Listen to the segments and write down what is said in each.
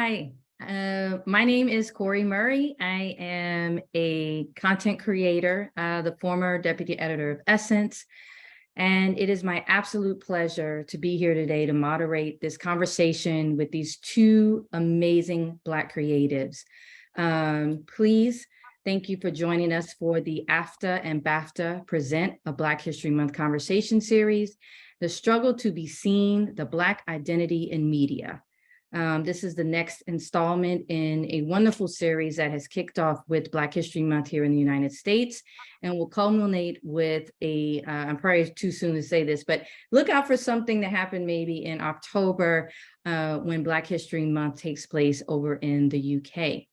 Hi, my name is Corey Murray. I am a content creator, the former deputy editor of Essence, and it is my absolute pleasure to be here today to moderate this conversation with these two amazing Black creatives. Please, thank you for joining us for the AAFCA and BAFTA Present a Black History Month conversation series, The Struggle to Be Seen, the Black Identity in Media. This is the next installment in a wonderful series that has kicked off with Black History Month here in the United States and will culminate with I'm probably too soon to say this, but look out for something that happened maybe in October when Black History Month takes place over in the UK.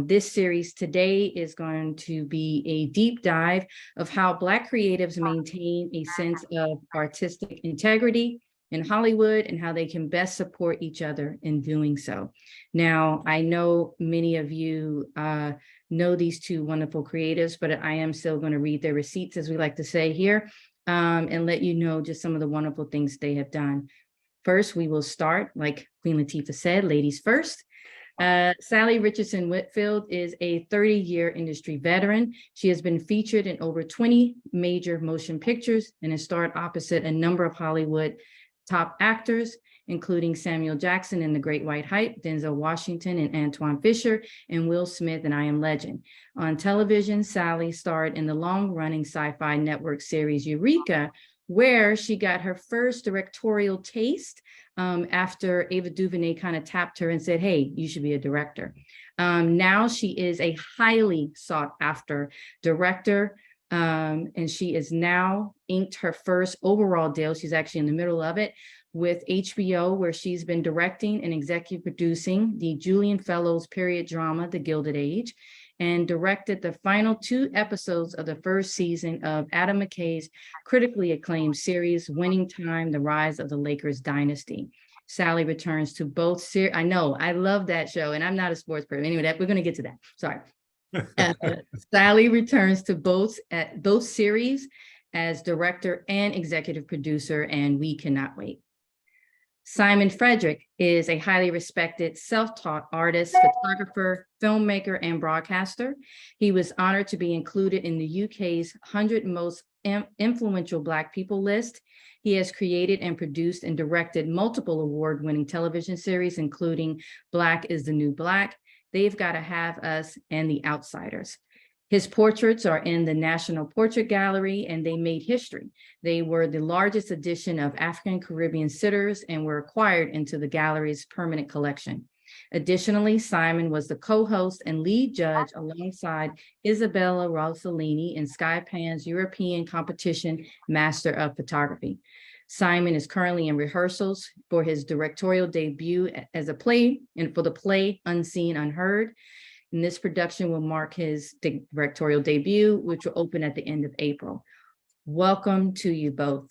This series today is going to be a deep dive of how Black creatives maintain a sense of artistic integrity in Hollywood and how they can best support each other in doing so. Now, I know many of you know these two wonderful creatives, but I am still going to read their receipts, as we like to say here, and let you know just some of the wonderful things they have done. First, we will start, like Queen Latifah said, ladies first. Sally Richardson Whitfield is a 30-year industry veteran. She has been featured in over 20 major motion pictures and has starred opposite a number of Hollywood top actors, including Samuel Jackson in The Great White Hype, Denzel Washington and Antoine Fisher, and Will Smith in I Am Legend. On television, Sally starred in the long-running sci-fi network series Eureka, where she got her first directorial taste after Ava DuVernay kind of tapped her and said, hey, you should be a director. Now she is a highly sought after director, and she is now inked her first overall deal. She's actually in the middle of it with HBO, where she's been directing and executive producing the Julian Fellows period drama, The Gilded Age, and directed the final 2 episodes of the first season of Adam McKay's critically acclaimed series, Winning Time, The Rise of the Lakers Dynasty. Sally returns to both series. I know, I love that show, and I'm not a sports person. Anyway, we're going to get to that. Sorry. Sally returns to both series as director and executive producer, and we cannot wait. Simon Frederick is a highly respected, self-taught artist, photographer, filmmaker, and broadcaster. He was honored to be included in the UK's 100 Most Influential Black People list. He has created and produced and directed multiple award-winning television series, including Black is the New Black, They've Gotta Have Us, and The Outsiders. His portraits are in the National Portrait Gallery, and they made history. They were the largest edition of African Caribbean sitters and were acquired into the gallery's permanent collection. Additionally, Simon was the co-host and lead judge alongside Isabella Rossellini in Skypan's European competition Master of Photography. Simon is currently in rehearsals for his directorial debut as a play and for the play Unseen Unheard. And this production will mark his directorial debut, which will open at the end of April. Welcome to you both.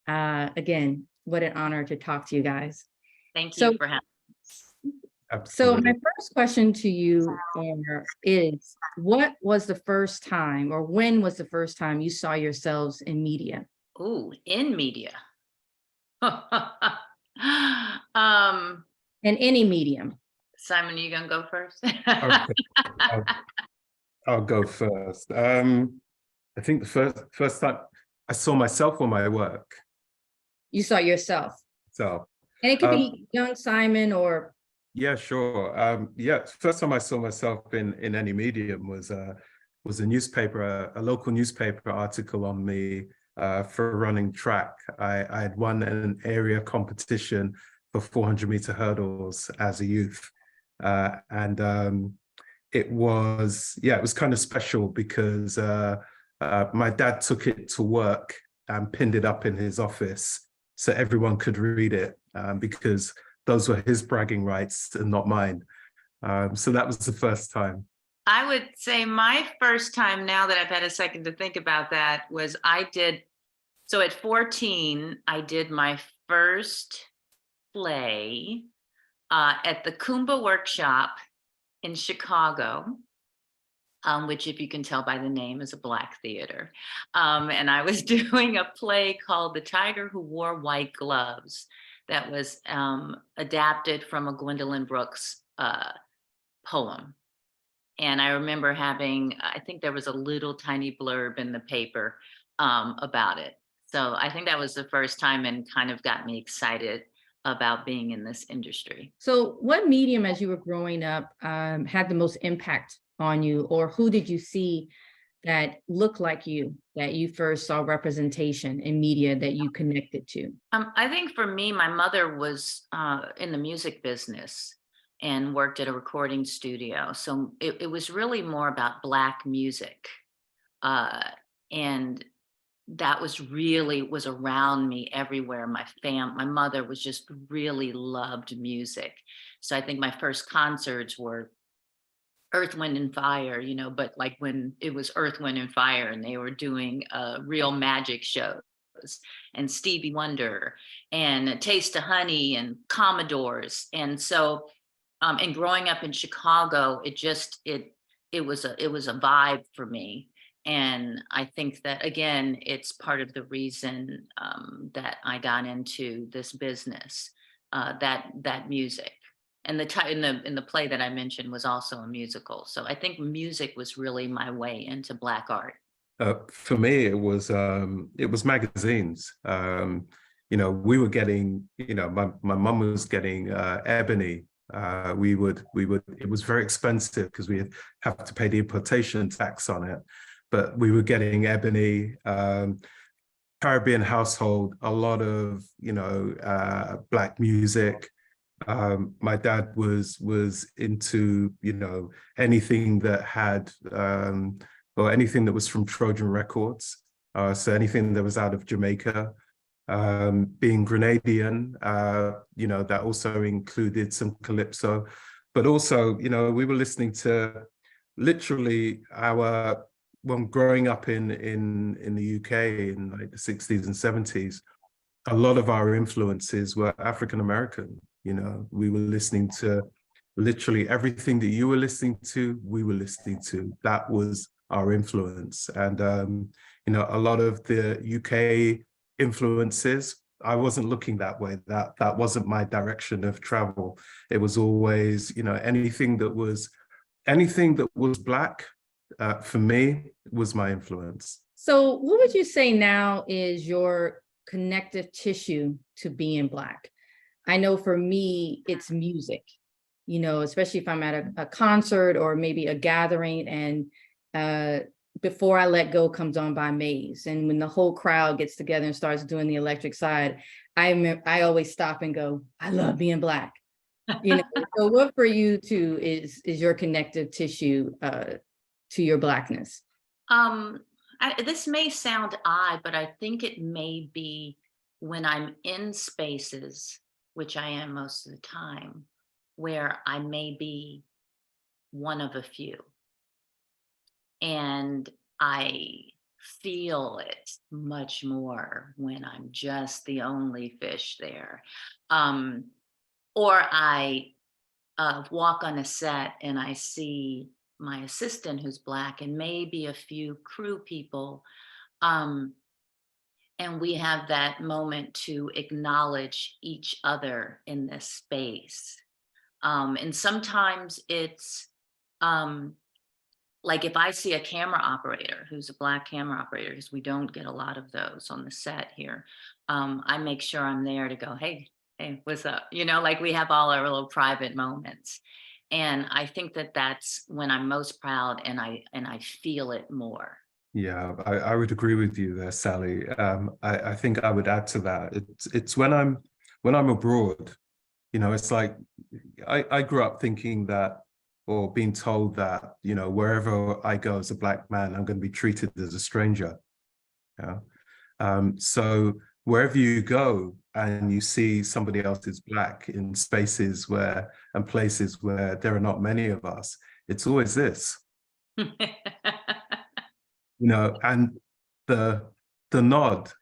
Again, what an honor to talk to you guys. Thank you for having us. So Absolutely. my first question to you is, what was the first time, or when was the first time you saw yourselves in media? Ooh, in media. In any medium. Simon, are you gonna go first? Okay. I'll go first. I think the first time I saw myself on my work. You saw yourself. So. And it could be young Simon or. Yeah, sure. Yeah, first time I saw myself in any medium was a newspaper, a local newspaper article on me for running track. I had won an area competition for 400-meter hurdles as a youth. It was kind of special because my dad took it to work and pinned it up in his office so everyone could read it because those were his bragging rights and not mine. So that was the first time. I would say my first time, now that I've had a second to think about that, was so at 14, I did my first play at the Kumba Workshop in Chicago, which, if you can tell by the name, is a Black theater. And I was doing a play called The Tiger Who Wore White Gloves. that was adapted from a Gwendolyn Brooks poem. And I remember having, I think there was a little tiny blurb in the paper about it. So I think that was the first time and kind of got me excited about being in this industry. So what medium as you were growing up had the most impact on you, or who did you see that looked like you, that you first saw representation in media that you connected to? I think for me, my mother was in the music business and worked at a recording studio. So it was really more about Black music. And that was around me everywhere. My mother was just really loved music. So I think my first concerts were Earth, Wind and Fire, but like when it was Earth, Wind and Fire and they were doing real magic shows, and Stevie Wonder and A Taste of Honey and Commodores. And so, and growing up in Chicago, it was a vibe for me. And I think that, again, it's part of the reason that I got into this business, that music. And in the play that I mentioned was also a musical. So I think music was really my way into Black art. For me, it was magazines. We were getting, my mum was getting Ebony. It was very expensive because we have to pay the importation tax on it. But we were getting Ebony, Caribbean Household, a lot of, Black music. My dad was into, anything that had, or anything that was from Trojan Records. So anything that was out of Jamaica. Being Grenadian, that also included some calypso. But also, we were listening to literally when growing up in the UK in like the 60s and 70s, a lot of our influences were African American. We were listening to literally everything that you were listening to, we were listening to. That was our influence. And, a lot of the UK influences, I wasn't looking that way. That wasn't my direction of travel. It was always, anything that was Black, for me, was my influence. So what would you say now is your connective tissue to being Black? I know for me, it's music, especially if I'm at a concert or maybe a gathering, and Before I Let Go comes on by Maze. And when the whole crowd gets together and starts doing the electric side, I always stop and go, I love being Black. So what for you too is your connective tissue to your Blackness? This may sound odd, but I think it may be when I'm in spaces, which I am most of the time, where I may be one of a few. And I feel it much more when I'm just the only fish there. Or I walk on a set and I see my assistant who's Black and maybe a few crew people. And we have that moment to acknowledge each other in this space. And sometimes it's like if I see a camera operator who's a Black camera operator, because we don't get a lot of those on the set here, I make sure I'm there to go, hey, what's up? Like we have all our little private moments. And I think that that's when I'm most proud and I feel it more. Yeah, I would agree with you there, Sally. I think I would add to that. It's when I'm abroad, it's like I grew up thinking that, or being told that, wherever I go as a Black man, I'm going to be treated as a stranger. So wherever you go and you see somebody else is Black in spaces and places where there are not many of us, it's always this. And the nod,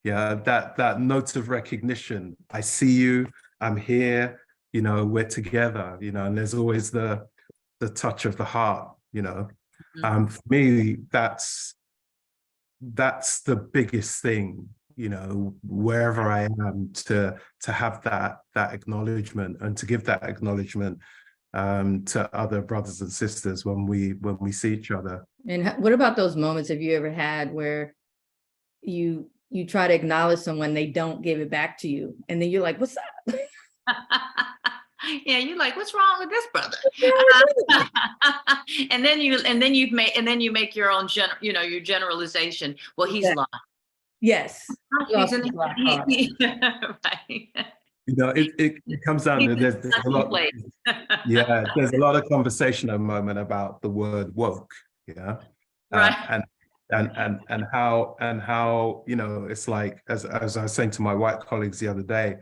that note of recognition. I see you, I'm here, we're together, and there's always the touch of the heart, For me, that's the biggest thing, you know, wherever I am, to have that acknowledgement, and to give that acknowledgement to other brothers and sisters when we see each other. And what about those moments have you ever had where you try to acknowledge someone, they don't give it back to you, and then you're like, what's up? Yeah, you're like, what's wrong with this brother? And then you make your own your generalization. Well, he's lost. Yes. He's in right. You know, it comes down to there's a lot. Yeah, there's a lot of conversation at the moment about the word woke. Yeah, Right. And how, you know, it's like, as I was saying to my white colleagues the other day,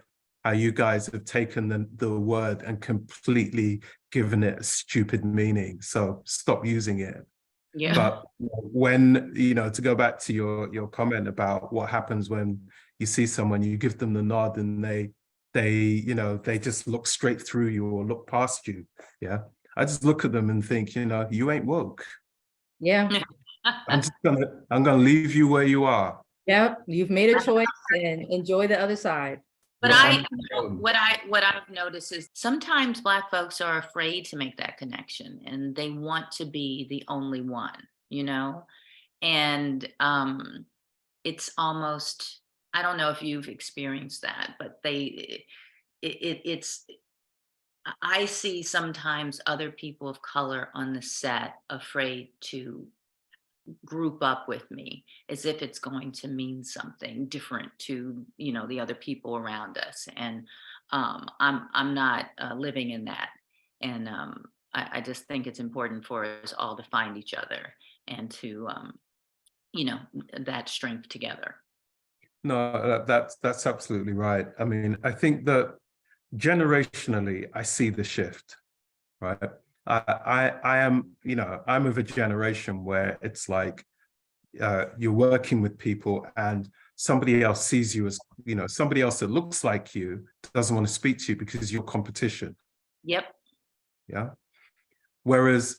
how you guys have taken the word and completely given it a stupid meaning. So stop using it. Yeah. But when, you know, to go back to your comment about what happens when you see someone, you give them the nod, and they you know, they just look straight through you or look past you. Yeah, I just look at them and think, you know, you ain't woke. Yeah. I'm gonna leave you where you are. Yeah, you've made a choice, and enjoy the other side. But You're what I've noticed is sometimes Black folks are afraid to make that connection, and they want to be the only one, you know? And it's almost, I don't know if you've experienced that, but it's, I see sometimes other people of color on the set afraid to group up with me, as if it's going to mean something different to, you know, the other people around us. And I'm not living in that. And I just think it's important for us all to find each other, and to you know, that strength together. No, that's absolutely right. I mean, I think that generationally, I see the shift, right? I am, you know, I'm of a generation where it's like you're working with people, and somebody else sees you as, you know, somebody else that looks like you doesn't want to speak to you because you're competition. Yep. Yeah. Whereas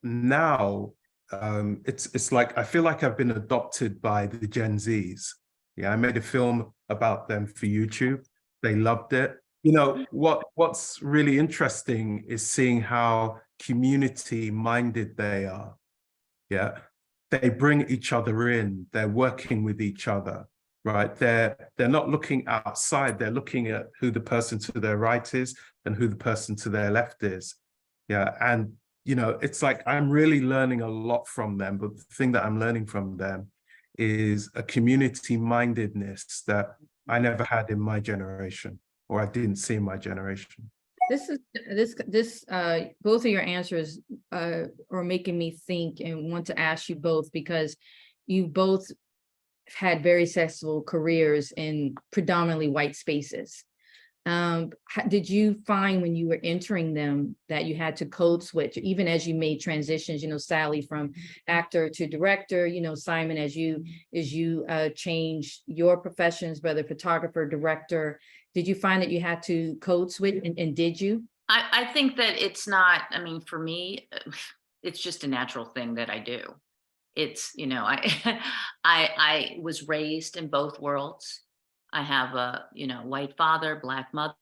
now it's like I feel like I've been adopted by the Gen Zs. Yeah, I made a film about them for YouTube. They loved it. You know, what's really interesting is seeing how community-minded they are. Yeah, they bring each other in. They're working with each other, right? They're not looking outside. They're looking at who the person to their right is and who the person to their left is. Yeah, and you know, it's like I'm really learning a lot from them. But the thing that I'm learning from them is a community-mindedness that I never had in my generation, or I didn't see in my generation. Both of your answers are making me think and want to ask you both, because you both had very successful careers in predominantly white spaces. Did you find when you were entering them that you had to code switch, even as you made transitions, you know, Sally from actor to director, you know, Simon, as you changed your professions, whether photographer, director, did you find that you had to code switch, and did you? I think that it's not, I mean, for me, it's just a natural thing that I do. It's, you know, I was raised in both worlds. I have a, you know, white father, Black mother.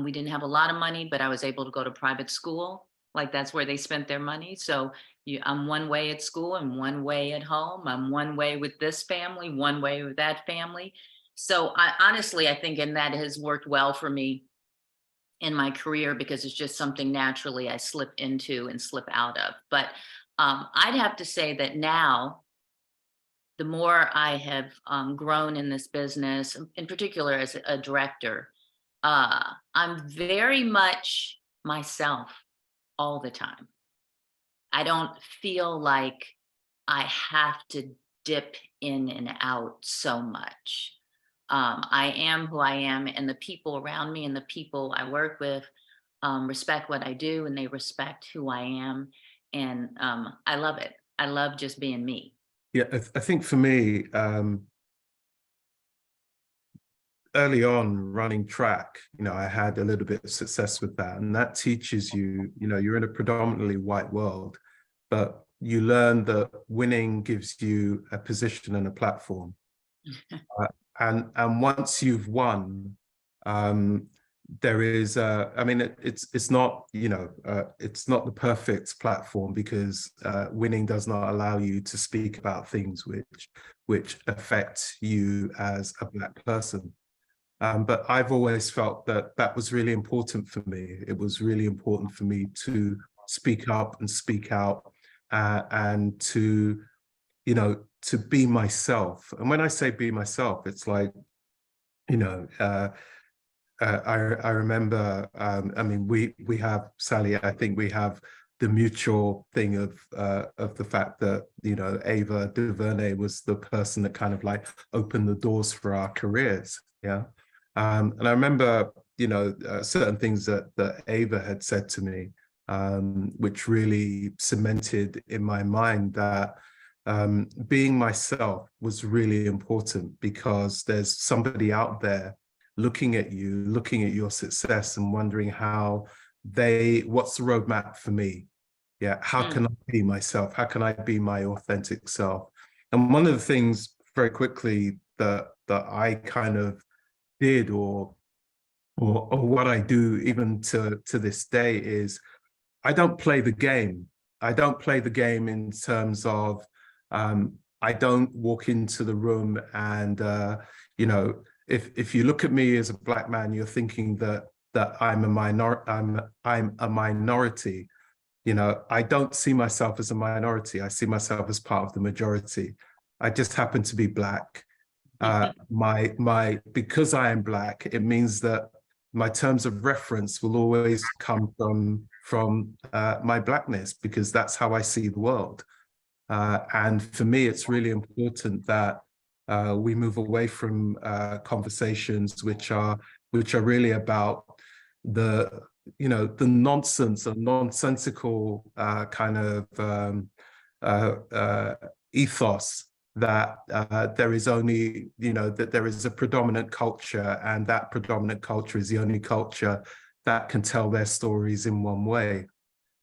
We didn't have a lot of money, but I was able to go to private school. Like, that's where they spent their money. So I'm one way at school and one way at home. I'm one way with this family, one way with that family. So honestly, I think, and that has worked well for me in my career, because it's just something naturally I slip into and slip out of. But I'd have to say that now, the more I have grown in this business, in particular as a director, I'm very much myself all the time. I don't feel like I have to dip in and out so much. I am who I am, and the people around me and the people I work with respect what I do, and they respect who I am. And I love it. I love just being me. Yeah, I think for me, early on running track, you know, I had a little bit of success with that. And that teaches you, you know, you're in a predominantly white world, but you learn that winning gives you a position and a platform. And once you've won, there is I mean it's not, you know, it's not the perfect platform, because winning does not allow you to speak about things which affect you as a Black person. But I've always felt that that was really important for me. It was really important for me to speak up and speak out, and to, you know, to be myself. And when I say be myself, it's like, you know, I remember, I mean, we have, Sally, I think we have the mutual thing of the fact that, you know, Ava DuVernay was the person that kind of like opened the doors for our careers. Yeah. And I remember, you know, certain things that Ava had said to me, which really cemented in my mind that being myself was really important, because there's somebody out there looking at you, looking at your success and wondering what's the roadmap for me? Yeah, how can I be myself? How can I be my authentic self? And one of the things very quickly that I kind of did, or what I do even to this day, is I don't play the game. I don't play the game in terms of I don't walk into the room and you know, if you look at me as a Black man, you're thinking that I'm a minority. You know, I don't see myself as a minority. I see myself as part of the majority. I just happen to be Black. Because I am Black, it means that my terms of reference will always come from my Blackness, because that's how I see the world. And for me, it's really important that we move away from conversations which are really about the, you know, the nonsense and nonsensical kind of ethos that there is only, you know, that there is a predominant culture, and that predominant culture is the only culture that can tell their stories in one way.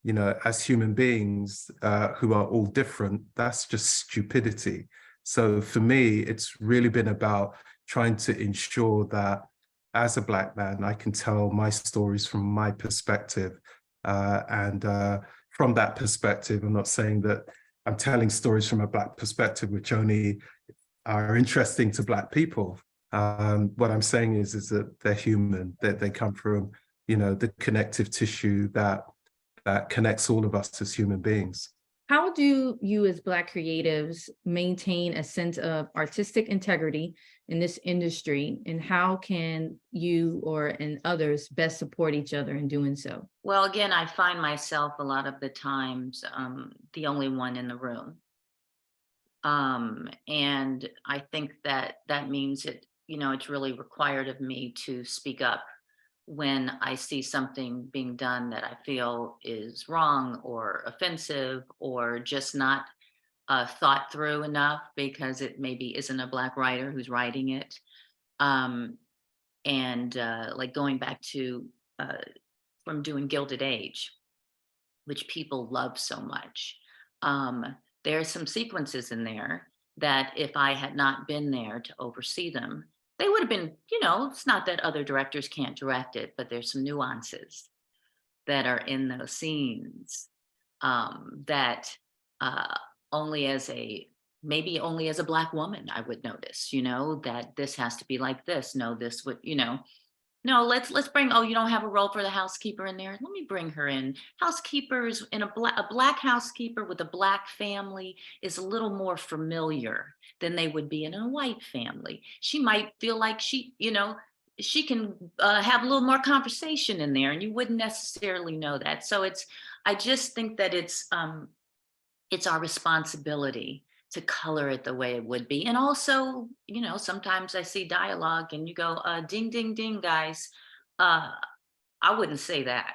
You know, as human beings who are all different, that's just stupidity. So for me, it's really been about trying to ensure that as a Black man, I can tell my stories from my perspective. And from that perspective, I'm not saying that I'm telling stories from a Black perspective, which only are interesting to Black people. What I'm saying is that they're human, that they come from, you know, the connective tissue that connects all of us as human beings. How do you as Black creatives maintain a sense of artistic integrity in this industry, and how can you and others best support each other in doing so? Well, again, I find myself a lot of the times the only one in the room. And I think that means it, you know, it's really required of me to speak up when I see something being done that I feel is wrong or offensive, or just not thought through enough, because it maybe isn't a Black writer who's writing it. Um, and like going back to from doing Gilded Age, which people love so much. There are some sequences in there that if I had not been there to oversee them, they would have been, you know, it's not that other directors can't direct it, but there's some nuances that are in those scenes that uh, only as a maybe only as a Black woman I would notice, you know, that this has to be like this. No, this would, you know, no, let's bring, oh, you don't have a role for the housekeeper in there. Let me bring her in. Housekeepers in a black housekeeper with a Black family is a little more familiar than they would be in a white family. She might feel like she, you know, she can have a little more conversation in there, and you wouldn't necessarily know that. So I just think that it's our responsibility to color it the way it would be. And also, you know, sometimes I see dialogue and you go, ding, ding, ding, guys. I wouldn't say that.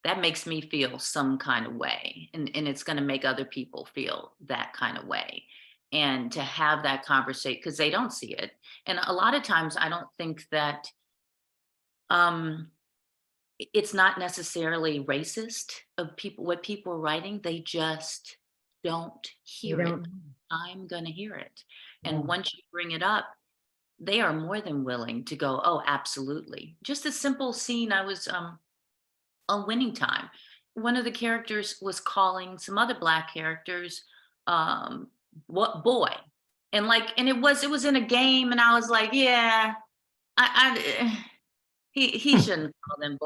That makes me feel some kind of way. And it's going to make other people feel that kind of way. And to have that conversation, because they don't see it. And a lot of times I don't think that um, it's not necessarily racist of people, what people are writing. They just don't You hear it. don't. I'm going to hear it. And Yeah. once you bring it up, they are more than willing to go, oh, absolutely. Just a simple scene. I was on Winning Time. One of the characters was calling some other Black characters, what boy, and it was in a game, and I was like, yeah, he shouldn't call them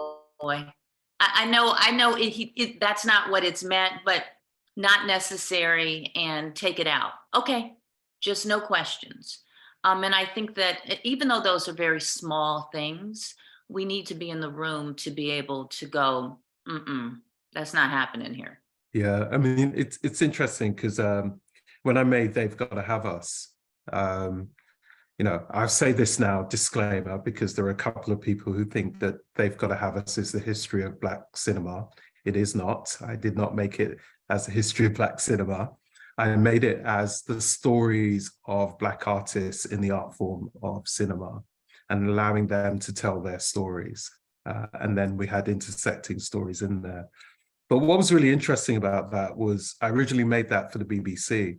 boy. I know that's not what it's meant, but not necessary, and take it out. Okay, just no questions. And I think that even though those are very small things, we need to be in the room to be able to go, mm-mm, that's not happening here. Yeah, I mean, it's interesting because when I made They've Got to Have Us, um, you know, I'll say this now, disclaimer, because there are a couple of people who think that They've Got to Have Us is the history of Black cinema. It is not. I did not make it as the history of Black cinema. I made it as the stories of Black artists in the art form of cinema and allowing them to tell their stories. And then we had intersecting stories in there. But what was really interesting about that was I originally made that for the BBC.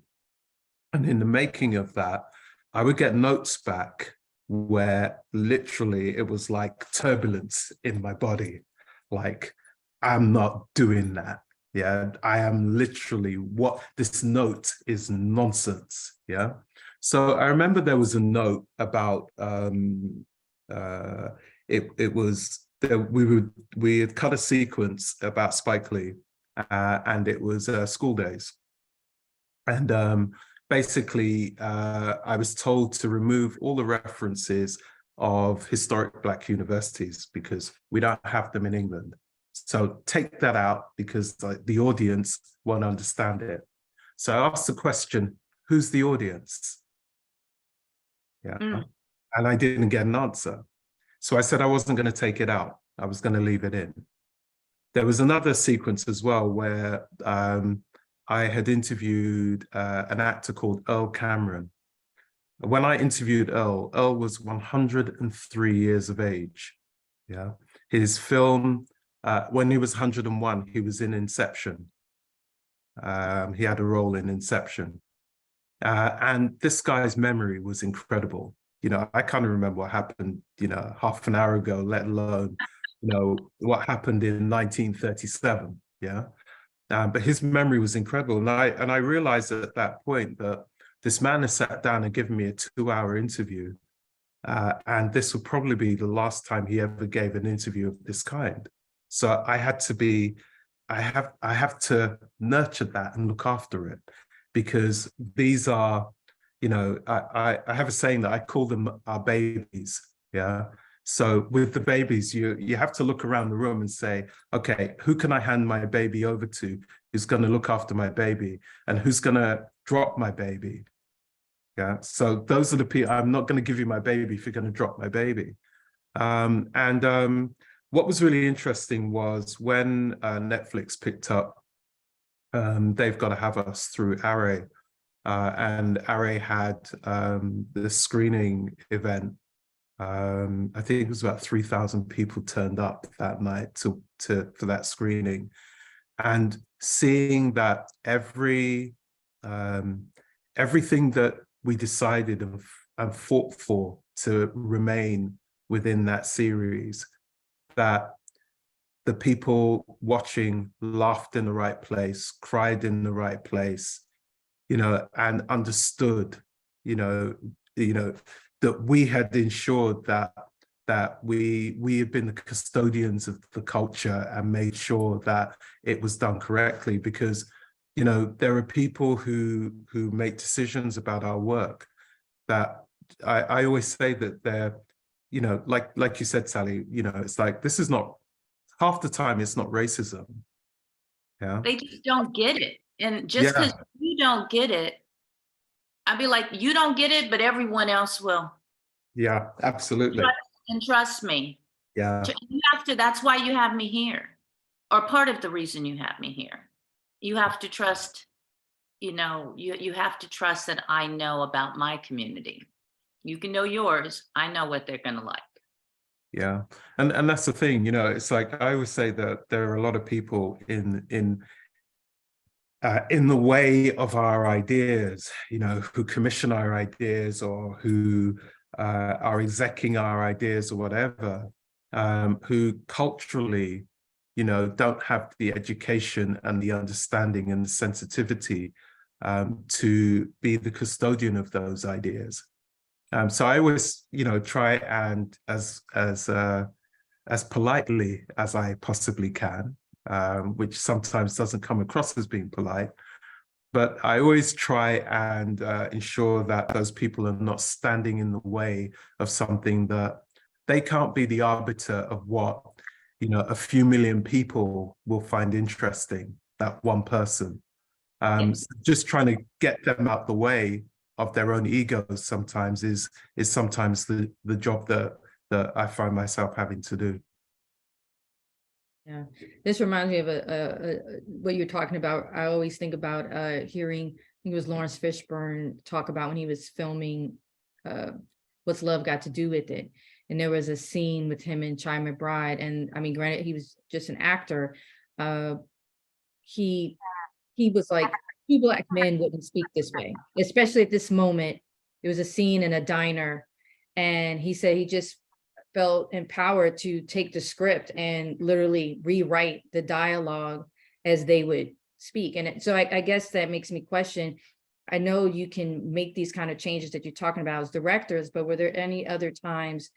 And in the making of that, I would get notes back where literally it was like turbulence in my body. Like, I'm not doing that. Yeah, I am literally, what this note is nonsense. Yeah. So I remember there was a note about it was that we had cut a sequence about Spike Lee, and it was school days. And basically, I was told to remove all the references of historic Black universities because we don't have them in England. So take that out because the audience won't understand it. So I asked the question, who's the audience? Yeah. And I didn't get an answer. So I said I wasn't going to take it out. I was going to leave it in. There was another sequence as well where I had interviewed an actor called Earl Cameron. When I interviewed Earl was 103 years of age. Yeah, his film, when he was 101, he was in Inception. He had a role in Inception. And this guy's memory was incredible. You know, I can't remember what happened, you know, half an hour ago, let alone, you know, what happened in 1937. Yeah. But his memory was incredible. And I realized at that point that this man has sat down and given me a 2-hour interview. And this would probably be the last time he ever gave an interview of this kind. So I had to be, I have to nurture that and look after it, because these are, you know, I have a saying that I call them our babies. Yeah. So with the babies, you have to look around the room and say, okay, who can I hand my baby over to? Who's going to look after my baby? And who's going to drop my baby? Yeah. So those are the people. I'm not going to give you my baby if you're going to drop my baby. What was really interesting was when Netflix picked up They've Got to Have Us through AAFCA, and AAFCA had the screening event. I think it was about 3,000 people turned up that night for that screening, and seeing that everything that we decided and fought for to remain within that series, that the people watching laughed in the right place, cried in the right place, you know, and understood, you know, that we had ensured that we had been the custodians of the culture and made sure that it was done correctly. Because, you know, there are people who make decisions about our work that I always say that they're, you know, like you said, Sally, you know, it's like, this is not, half the time it's not racism. Yeah. They just don't get it. And just because you don't get it, I'd be like, you don't get it, but everyone else will. Yeah, absolutely. Trust me. Yeah. You have to, that's why you have me here, or part of the reason you have me here. You have to trust, you know, you have to trust that I know about my community. You can know yours. I know what they're going to like. Yeah. And that's the thing, you know, it's like, I always say that there are a lot of people in in the way of our ideas, you know, who commission our ideas or who are executing our ideas or whatever, who culturally, you know, don't have the education and the understanding and the sensitivity to be the custodian of those ideas. So I always, you know, try and as politely as I possibly can, which sometimes doesn't come across as being polite, but I always try and ensure that those people are not standing in the way of something that they can't be the arbiter of what, you know, a few million people will find interesting, that one person. So just trying to get them out the way of their own egos sometimes is sometimes the job that I find myself having to do. Yeah, this reminds me of what you're talking about. I always think about hearing, I think it was Lawrence Fishburne talk about when he was filming What's Love Got to Do with It. And there was a scene with him and Chi McBride. And I mean, granted, he was just an actor. He was like, two Black men wouldn't speak this way, especially at this moment. There was a scene in a diner, and he said he just felt empowered to take the script and literally rewrite the dialogue as they would speak. And so I guess that makes me question, I know you can make these kind of changes that you're talking about as directors, but were there any other times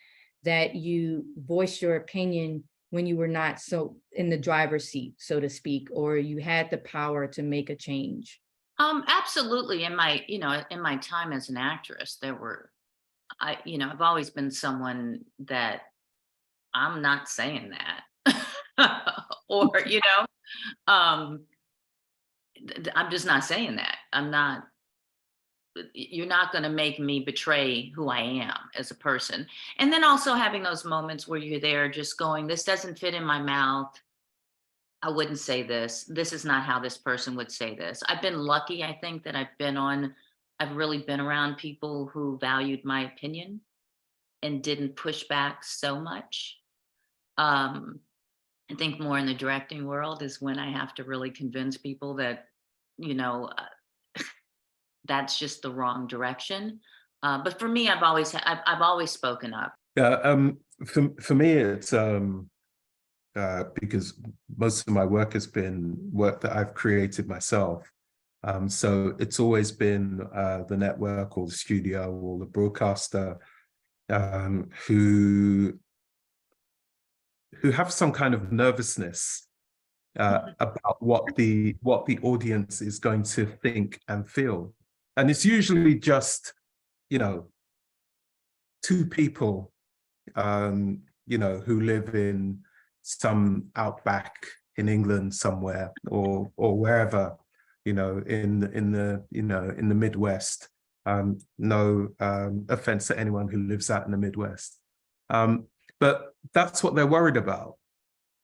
that you voiced your opinion when you were not so in the driver's seat, so to speak, or you had the power to make a change? Absolutely. In my time as an actress, I've always been someone that I'm not saying that. Or, um, I'm just not saying that. You're not going to make me betray who I am as a person. And then also having those moments where you're there just going, this doesn't fit in my mouth. I wouldn't say this. This is not how this person would say this. I've been lucky, I think, that I've really been around people who valued my opinion and didn't push back so much. I think more in the directing world is when I have to really convince people that, you know, that's just the wrong direction. But for me, I've always spoken up. Yeah, for me, it's because most of my work has been work that I've created myself. So it's always been the network or the studio or the broadcaster who have some kind of nervousness about what the audience is going to think and feel. And it's usually just, you know, two people, you know, who live in some outback in England somewhere or wherever, you know, in the Midwest. No offense to anyone who lives out in the Midwest. But that's what they're worried about.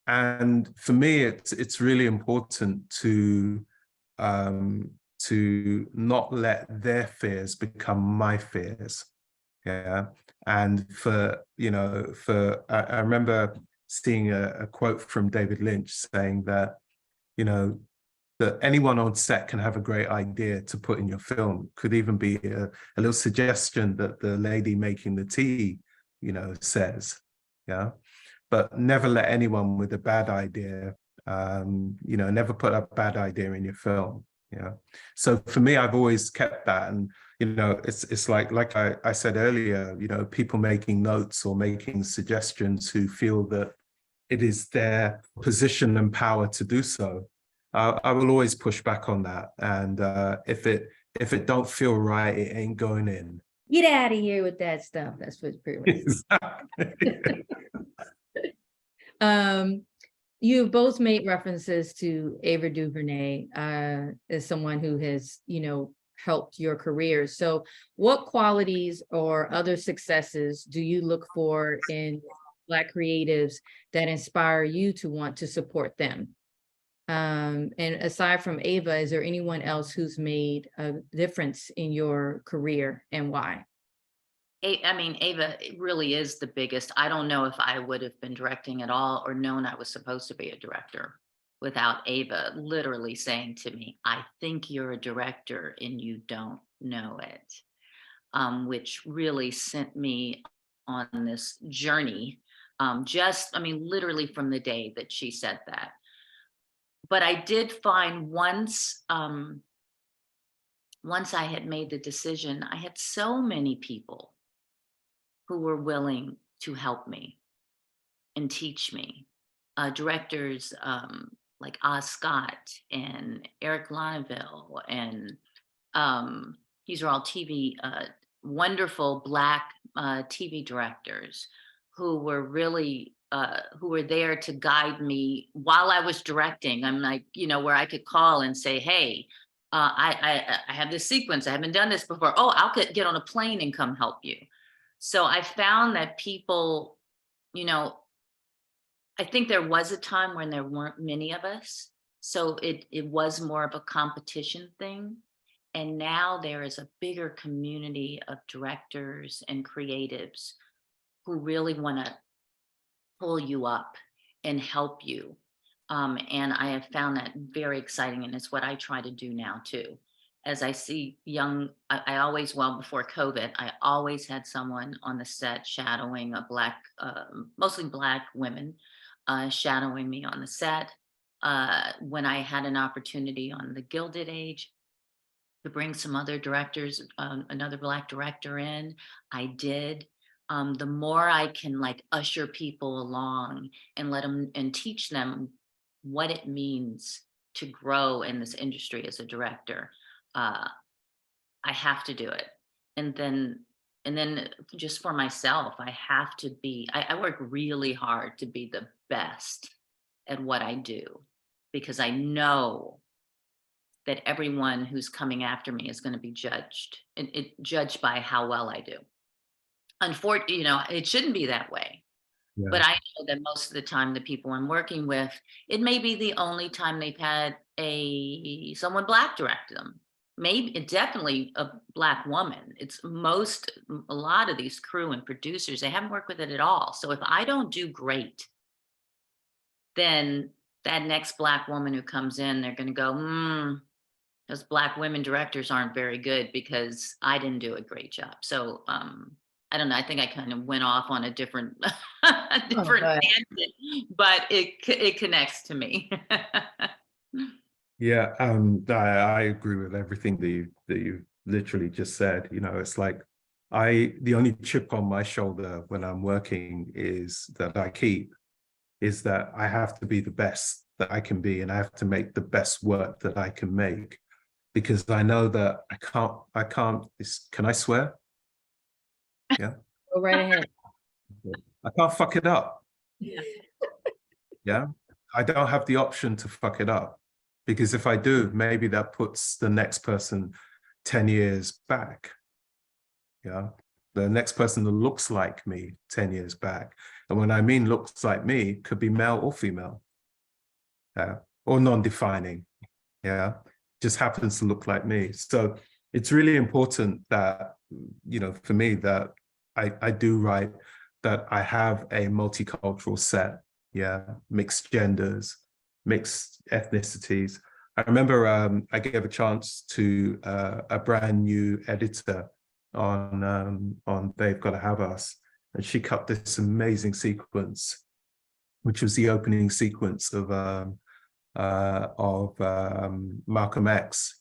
And for me, it's really important to not let their fears become my fears. Yeah. And I remember seeing a quote from David Lynch saying that, you know, that anyone on set can have a great idea to put in your film. Could even be a little suggestion that the lady making the tea, you know, says. Yeah. But never let anyone with a bad idea, you know, never put a bad idea in your film. Yeah. So for me, I've always kept that. And, you know, it's like I said earlier, you know, people making notes or making suggestions who feel that it is their position and power to do so. I will always push back on that. And if it don't feel right, it ain't going in. Get out of here with that stuff. That's what's pretty much. Exactly. You've both made references to Ava DuVernay as someone who has, you know, helped your careers. So what qualities or other successes do you look for in Black creatives that inspire you to want to support them? And aside from Ava, is there anyone else who's made a difference in your career and why? I mean, Ava really is the biggest. I don't know if I would have been directing at all or known I was supposed to be a director without Ava literally saying to me, I think you're a director and you don't know it, which really sent me on this journey. Literally from the day that she said that. But I did find once I had made the decision, I had so many people who were willing to help me and teach me. Directors like Oz Scott and Eric Lonneville, and these are all TV, wonderful Black TV directors who were really who were there to guide me while I was directing. I'm like, where I could call and say, hey, I have this sequence. I haven't done this before. Oh, I'll get on a plane and come help you. So I found that people, I think there was a time when there weren't many of us. So it was more of a competition thing. And now there is a bigger community of directors and creatives who really want to pull you up and help you. And I have found that very exciting. And it's what I try to do now too. As I see I always, before COVID, I always had someone on the set shadowing a mostly Black women, shadowing me on the set. When I had an opportunity on The Gilded Age to bring some other directors, another Black director in, I did. The more I can usher people along and let them and teach them what it means to grow in this industry as a director, I have to do it. And then just for myself, I have to be, I work really hard to be the best at what I do, because I know that everyone who's coming after me is going to be judged judged by how well I do. Unfortunately, it shouldn't be that way. Yeah. But I know that most of the time the people I'm working with, it may be the only time they've had someone Black direct them. Maybe definitely a Black woman. A lot of these crew and producers, they haven't worked with it at all. So if I don't do great, then that next Black woman who comes in, they're going to go, those Black women directors aren't very good because I didn't do a great job. So I don't know. I think I kind of went off on a different tangent, but it connects to me. Yeah, I agree with everything that you literally just said. It's like the only chip on my shoulder when I'm working is that I have to be the best that I can be, and I have to make the best work that I can make, because I know that I can't. Can I swear? Yeah. Go right ahead. I can't fuck it up. Yeah. Yeah. I don't have the option to fuck it up, because if I do, maybe that puts the next person 10 years back. Yeah. The next person that looks like me 10 years back. And when I mean looks like me, could be male or female. Yeah. Or non-defining. Yeah. Just happens to look like me. So it's really important that, for me, that I do right, that I have a multicultural set. Yeah. Mixed genders, mixed ethnicities. I remember I gave a chance to a brand new editor on They've Gotta Have Us, and she cut this amazing sequence, which was the opening sequence of Malcolm X,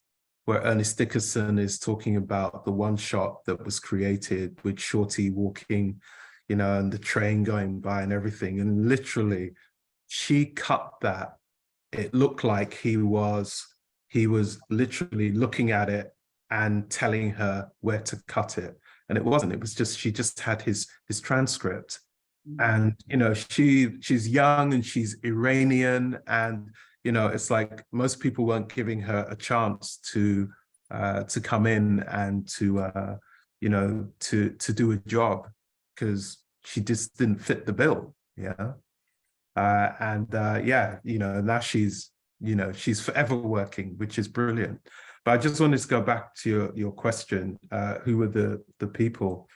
where Ernest Dickerson is talking about the one shot that was created with Shorty walking, and the train going by and everything. And literally, she cut that. It looked like he was literally looking at it and telling her where to cut it. And it wasn't. It was just, she just had his transcript. And, she's young and she's Iranian, and, it's like most people weren't giving her a chance to come in and to do a job, because she just didn't fit the bill. Yeah. Now she's forever working, which is brilliant. But I just wanted to go back to your question, who were the people?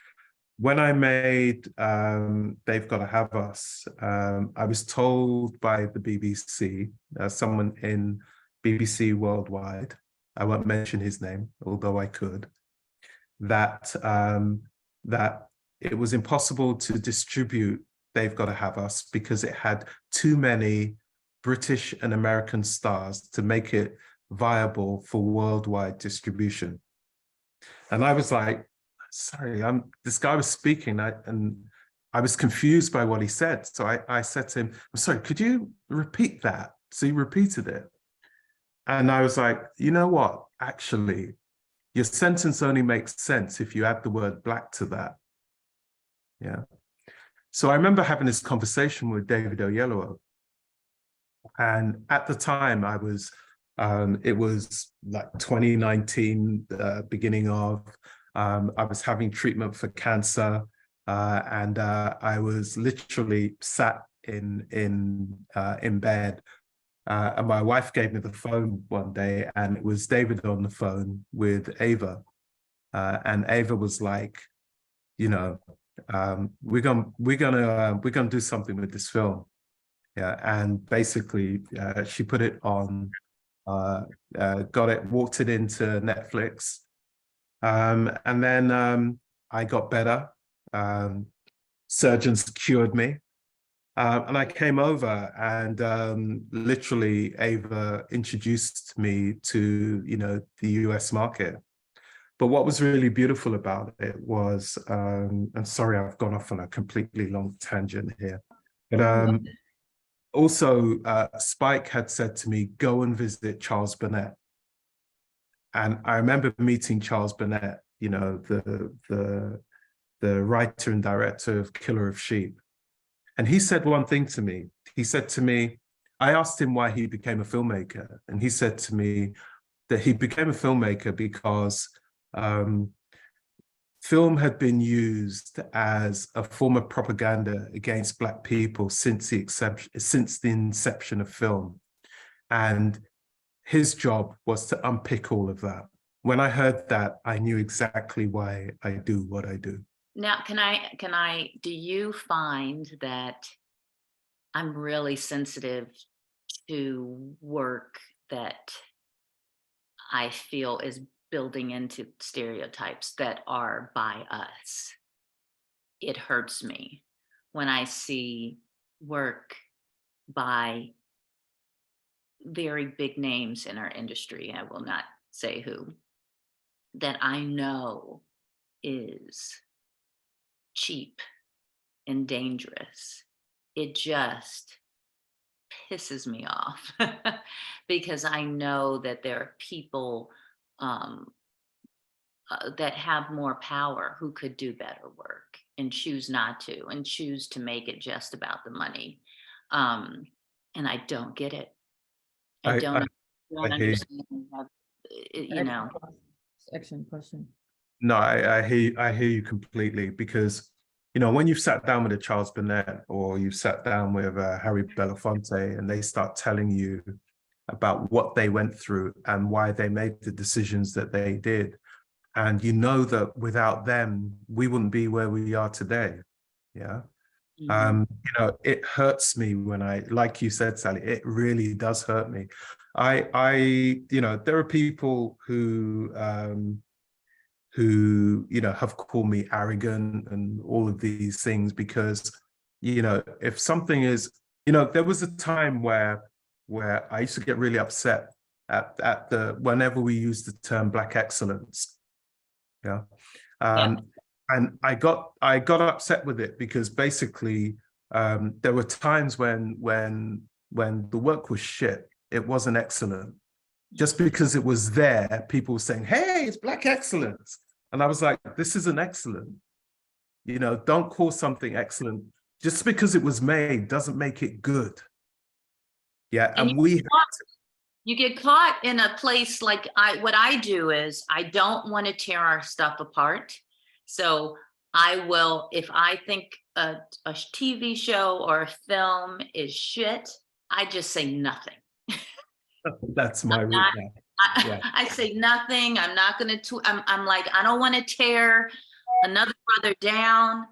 when I made They've Gotta Have Us, I was told by the BBC, someone in BBC Worldwide, I won't mention his name, although I could, that that it was impossible to distribute They've Gotta Have Us because it had too many British and American stars to make it viable for worldwide distribution. And I was like, sorry, this guy was speaking, and I was confused by what he said. So I said to him, I'm sorry, could you repeat that? So he repeated it. And I was like, you know what? Actually, your sentence only makes sense if you add the word black to that. Yeah. So I remember having this conversation with David Oyelowo. And at the time it was like 2019, beginning of, I was having treatment for cancer, and I was literally sat in bed, and my wife gave me the phone one day, and it was David on the phone with Ava, and Ava was like, you know, we're gonna do something with this film, yeah, and basically she put it on, walked it into Netflix. And then I got better. Surgeons cured me. And I came over, and literally Ava introduced me to, the US market. But what was really beautiful about it was, and sorry, I've gone off on a completely long tangent here, but also Spike had said to me, go and visit Charles Burnett. And I remember meeting Charles Burnett, the writer and director of Killer of Sheep. And he said one thing to me. He said to me, I asked him why he became a filmmaker. And he said to me that he became a filmmaker because film had been used as a form of propaganda against Black people since the inception of film. And his job was to unpick all of that. When I heard that, I knew exactly why I do what I do. Now, do you find that I'm really sensitive to work that I feel is building into stereotypes that are by us? It hurts me when I see work by very big names in our industry, I will not say who, that I know is cheap and dangerous. It just pisses me off because I know that there are people that have more power who could do better work and choose not to, and choose to make it just about the money. And I don't get it. I don't understand how, Excellent question. No, I hear you completely, because when you've sat down with a Charles Burnett, or you've sat down with Harry Belafonte, and they start telling you about what they went through and why they made the decisions that they did, and that without them we wouldn't be where we are today. Yeah. It hurts me when like you said, Sally, it really does hurt me. There are people who have called me arrogant and all of these things because, if something is, there was a time where I used to get really upset at whenever we use the term Black excellence. Yeah. And I got upset with it because basically there were times when the work was shit, it wasn't excellent. Just because it was there, people were saying, hey, it's Black excellence. And I was like, this isn't excellent. Don't call something excellent. Just because it was made doesn't make it good. Yeah, and you get caught in a place like what I do is I don't want to tear our stuff apart. So I will, if I think a TV show or a film is shit, I just say nothing. That's my route now. I say nothing. I'm not going to, I'm like, I don't want to tear another brother down,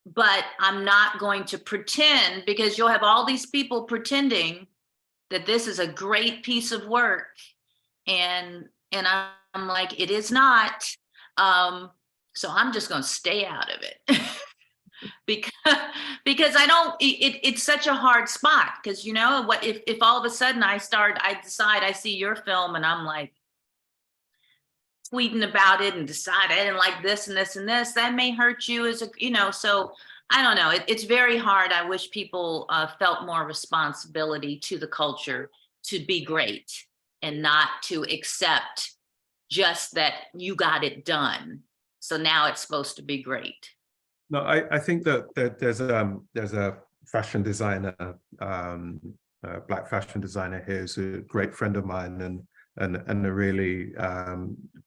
but I'm not going to pretend, because you'll have all these people pretending that this is a great piece of work. And I'm like, it is not. So I'm just going to stay out of it. because I don't, it's such a hard spot, because you know what, if all of a sudden I decide I see your film and I'm like tweeting about it and decide I didn't like this and this and this, that may hurt you as a, you know, so I don't know. It's very hard. I wish people felt more responsibility to the culture to be great and not to accept just that you got it done. So now it's supposed to be great. No, I think that there's a fashion designer, a Black fashion designer here who's a great friend of mine and a really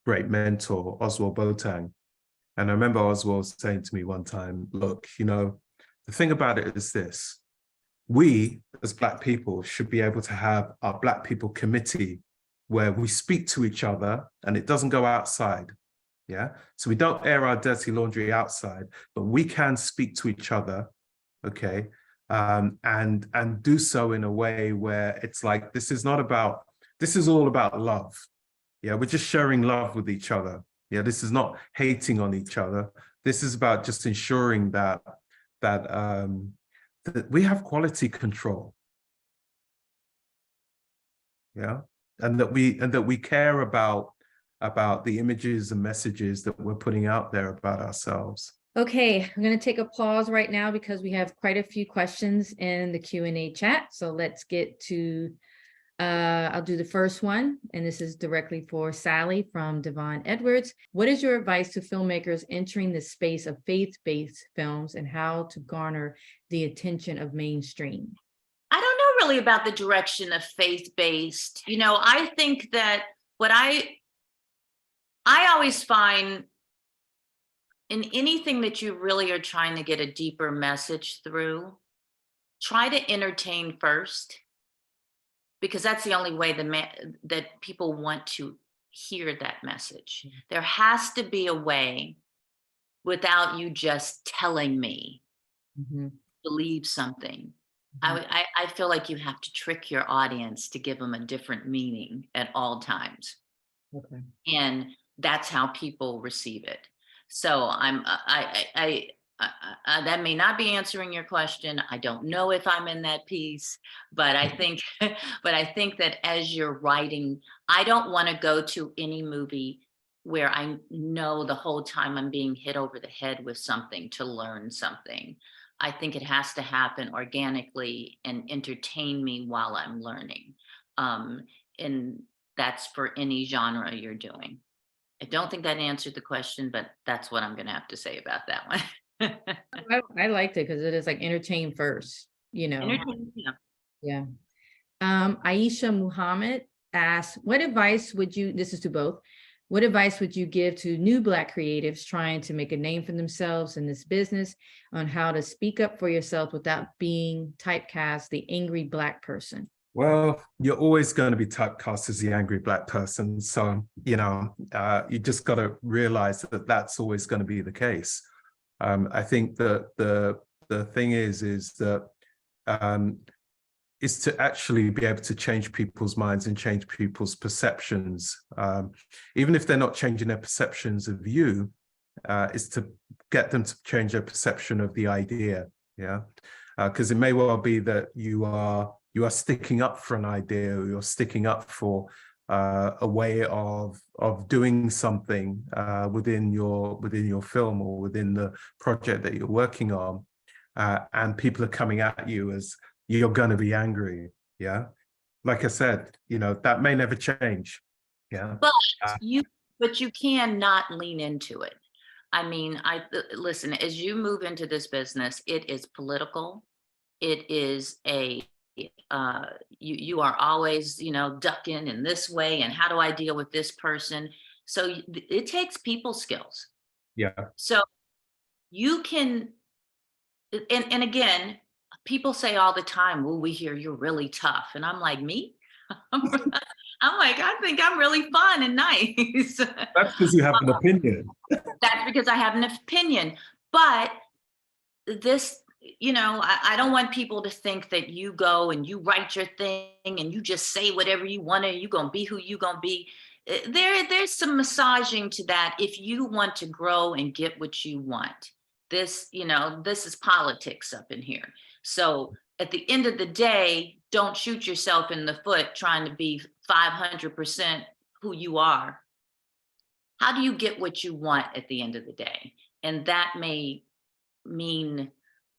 great mentor, Oswald Boateng. And I remember Oswald saying to me one time, look, you know, the thing about it is this: we as Black people should be able to have our Black people committee where we speak to each other and it doesn't go outside. Yeah, so we don't air our dirty laundry outside, but we can speak to each other, okay, and do so in a way where it's like, this is all about love. Yeah, we're just sharing love with each other. Yeah, this is not hating on each other. This is about just ensuring that we have quality control. Yeah, and that we care about the images and messages that we're putting out there about ourselves. Okay, I'm going to take a pause right now because we have quite a few questions in the Q&A chat. So let's get to, I'll do the first one, and this is directly for Sally from Devon Edwards. What is your advice to filmmakers entering the space of faith-based films and how to garner the attention of mainstream? I don't know really about the direction of faith-based. You know, I think that what I always find in anything that you really are trying to get a deeper message through, try to entertain first, because that's the only way that people want to hear that message. Mm-hmm. There has to be a way without you just telling me, mm-hmm. believe something. Mm-hmm. I feel like you have to trick your audience to give them a different meaning at all times. Okay. And that's how people receive it. So that may not be answering your question. I don't know if I'm in that piece, but I think, that as you're writing, I don't want to go to any movie where I know the whole time I'm being hit over the head with something to learn something. I think it has to happen organically and entertain me while I'm learning. And that's for any genre you're doing. I don't think that answered the question, but that's what I'm going to have to say about that one. I liked it because it is like entertain first, you know. Yeah. Aisha Muhammad asks, what advice would you, this is to both, what advice would you give to new Black creatives trying to make a name for themselves in this business on how to speak up for yourself without being typecast the angry Black person? Well, you're always going to be typecast as the angry Black person. So, you know, you just got to realize that that's always going to be the case. I think that the thing is that is to actually be able to change people's minds and change people's perceptions. Even if they're not changing their perceptions of you, is to get them to change their perception of the idea. Yeah, because it may well be that you are sticking up for an idea, or you're sticking up for a way of doing something within your film or within the project that you're working on, and people are coming at you as you're going to be angry. Yeah, like I said, you know, that may never change. Yeah, but you can not lean into it. I mean, listen, as you move into this business, it is political. It is you are always, you know, ducking in this way, and how do I deal with this person? So it takes people skills. Yeah. So you can, and again, people say all the time, well, we hear you're really tough. And I'm like, me? I'm like, I think I'm really fun and nice. That's because you have an opinion. That's because I have an opinion. But this, I don't want people to think that you go and you write your thing and you just say whatever you want to, you're going to be who you're going to be. There's some massaging to that if you want to grow and get what you want. This is politics up in here. So at the end of the day, don't shoot yourself in the foot trying to be 500% who you are. How do you get what you want at the end of the day? And that may mean,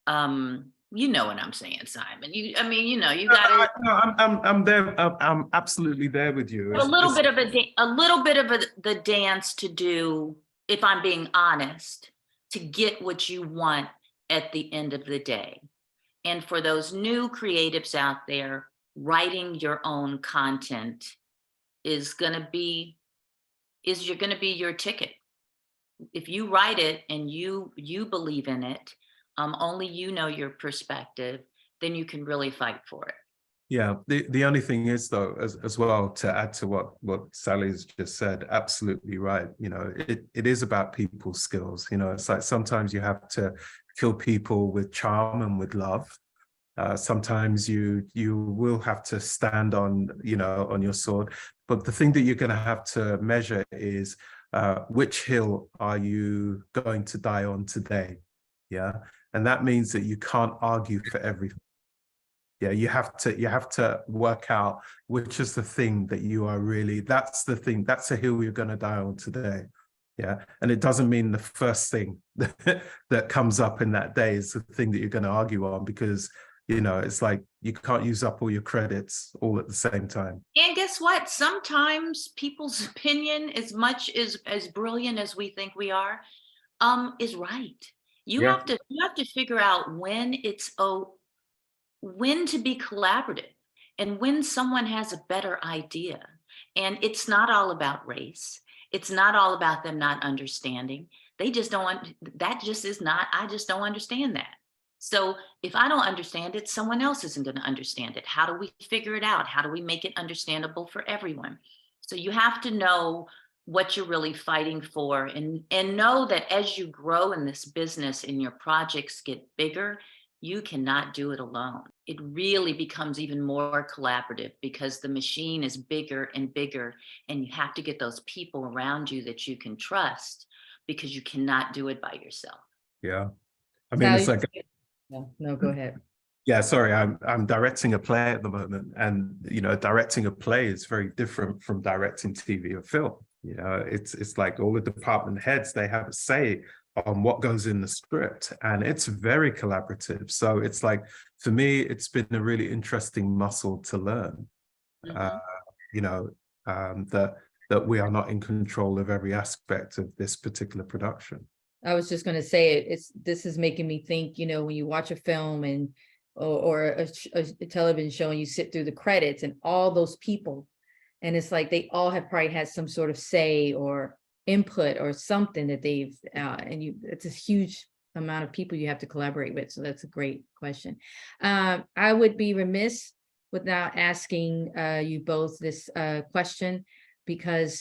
you know what I'm saying, Simon. You got to. I'm there. I'm absolutely there with you. A little bit of the dance to do, if I'm being honest, to get what you want at the end of the day. And for those new creatives out there, writing your own content is going to be your ticket. If you write it and you believe in it, only you know your perspective, then you can really fight for it. Yeah, the only thing is though, as well, to add to what Sally's just said, absolutely right. It is about people's skills. It's like sometimes you have to kill people with charm and with love. Sometimes you will have to stand on your sword. But the thing that you're going to have to measure is which hill are you going to die on today? Yeah, and that means that you can't argue for everything. Yeah, you have to work out which is the thing that you are really, that's the thing, that's a hill you're going to die on today. Yeah, and it doesn't mean the first thing that comes up in that day is the thing that you're going to argue on, because it's like you can't use up all your credits all at the same time. And guess what? Sometimes people's opinion, as much as brilliant as we think we are, is right. You have to figure out when when to be collaborative and when someone has a better idea. And it's not all about race. It's not all about them not understanding. They just don't, that just is not, I just don't understand that. So if I don't understand it, someone else isn't going to understand it. How do we figure it out? How do we make it understandable for everyone? So you have to know what you're really fighting for, and know that as you grow in this business and your projects get bigger, you cannot do it alone. It really becomes even more collaborative because the machine is bigger and bigger, and you have to get those people around you that you can trust, because you cannot do it by yourself. Yeah. I mean, it's like, no, go ahead. Yeah, sorry, I'm directing a play at the moment, and directing a play is very different from directing TV or film. It's like all the department heads, they have a say on what goes in the script, and it's very collaborative. So it's like, for me, it's been a really interesting muscle to learn. That we are not in control of every aspect of this particular production. I was just going to say this is making me think, when you watch a film and or a television show and you sit through the credits and all those people, and it's like they all have probably had some sort of say or input or something that they've it's a huge amount of people you have to collaborate with. So that's a great question. I would be remiss without asking you both this question, because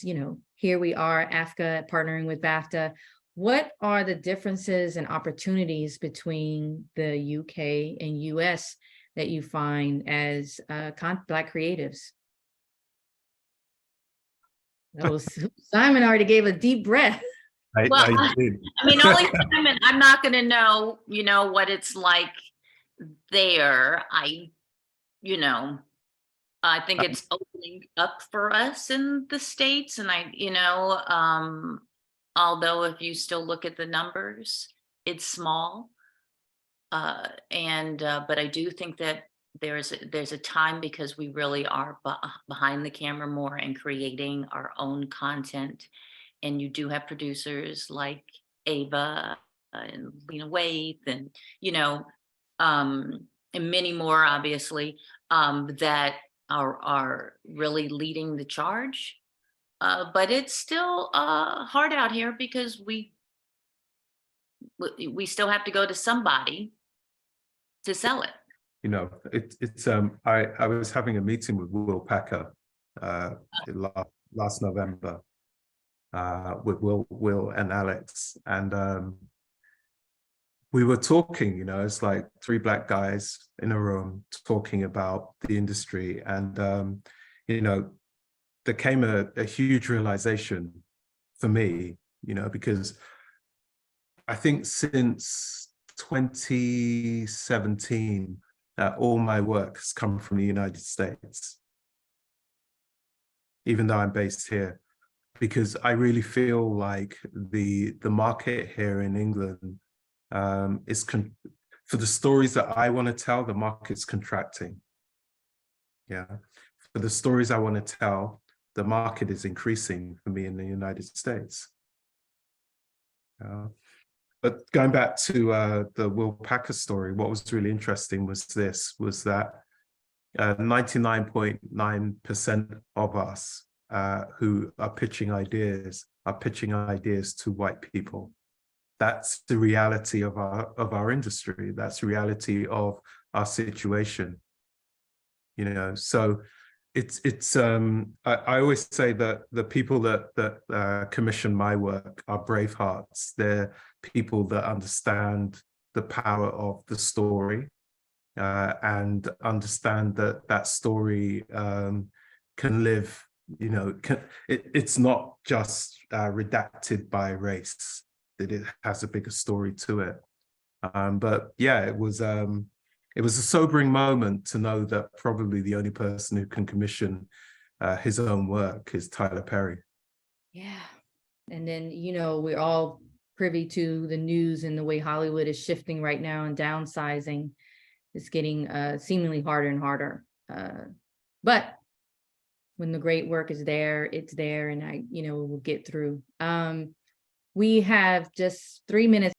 here we are, AAFCA partnering with BAFTA. What are the differences and opportunities between the UK and US that you find as Black creatives? That was Simon already gave a deep breath. I did. I mean, only Simon, I'm not going to know, what it's like there. I think it's opening up for us in the States. And although if you still look at the numbers, it's small. But I do think that there's a time, because we really are behind the camera more and creating our own content. And you do have producers like Ava and Lena Waithe and, and many more, obviously, that are really leading the charge. But it's still hard out here, because we still have to go to somebody to sell it. I was having a meeting with Will Packer last November with Will and Alex, and we were talking. You know, it's like three Black guys in a room talking about the industry, and you know, there came a huge realization for me. You know, because I think since 2017, all my work has come from the United States, even though I'm based here, because I really feel like the market here in England is for the stories that I want to tell, the market's contracting. Yeah, for the stories I want to tell, the market is increasing for me in the United States. But going back to the Will Packer story, what was really interesting was that 99.9% of us who are pitching ideas to white people. That's the reality of our industry. That's the reality of our situation. You know, so I always say that the people that commission my work are brave hearts. They're people that understand the power of the story and understand that story can live. You know, it's not just redacted by race. That it has a bigger story to it. But yeah, it was a sobering moment to know that probably the only person who can commission his own work is Tyler Perry. Yeah. And then, you know, we're all privy to the news and the way Hollywood is shifting right now and downsizing. It's getting seemingly harder and harder. But when the great work is there, it's there, and we'll get through. We have just 3 minutes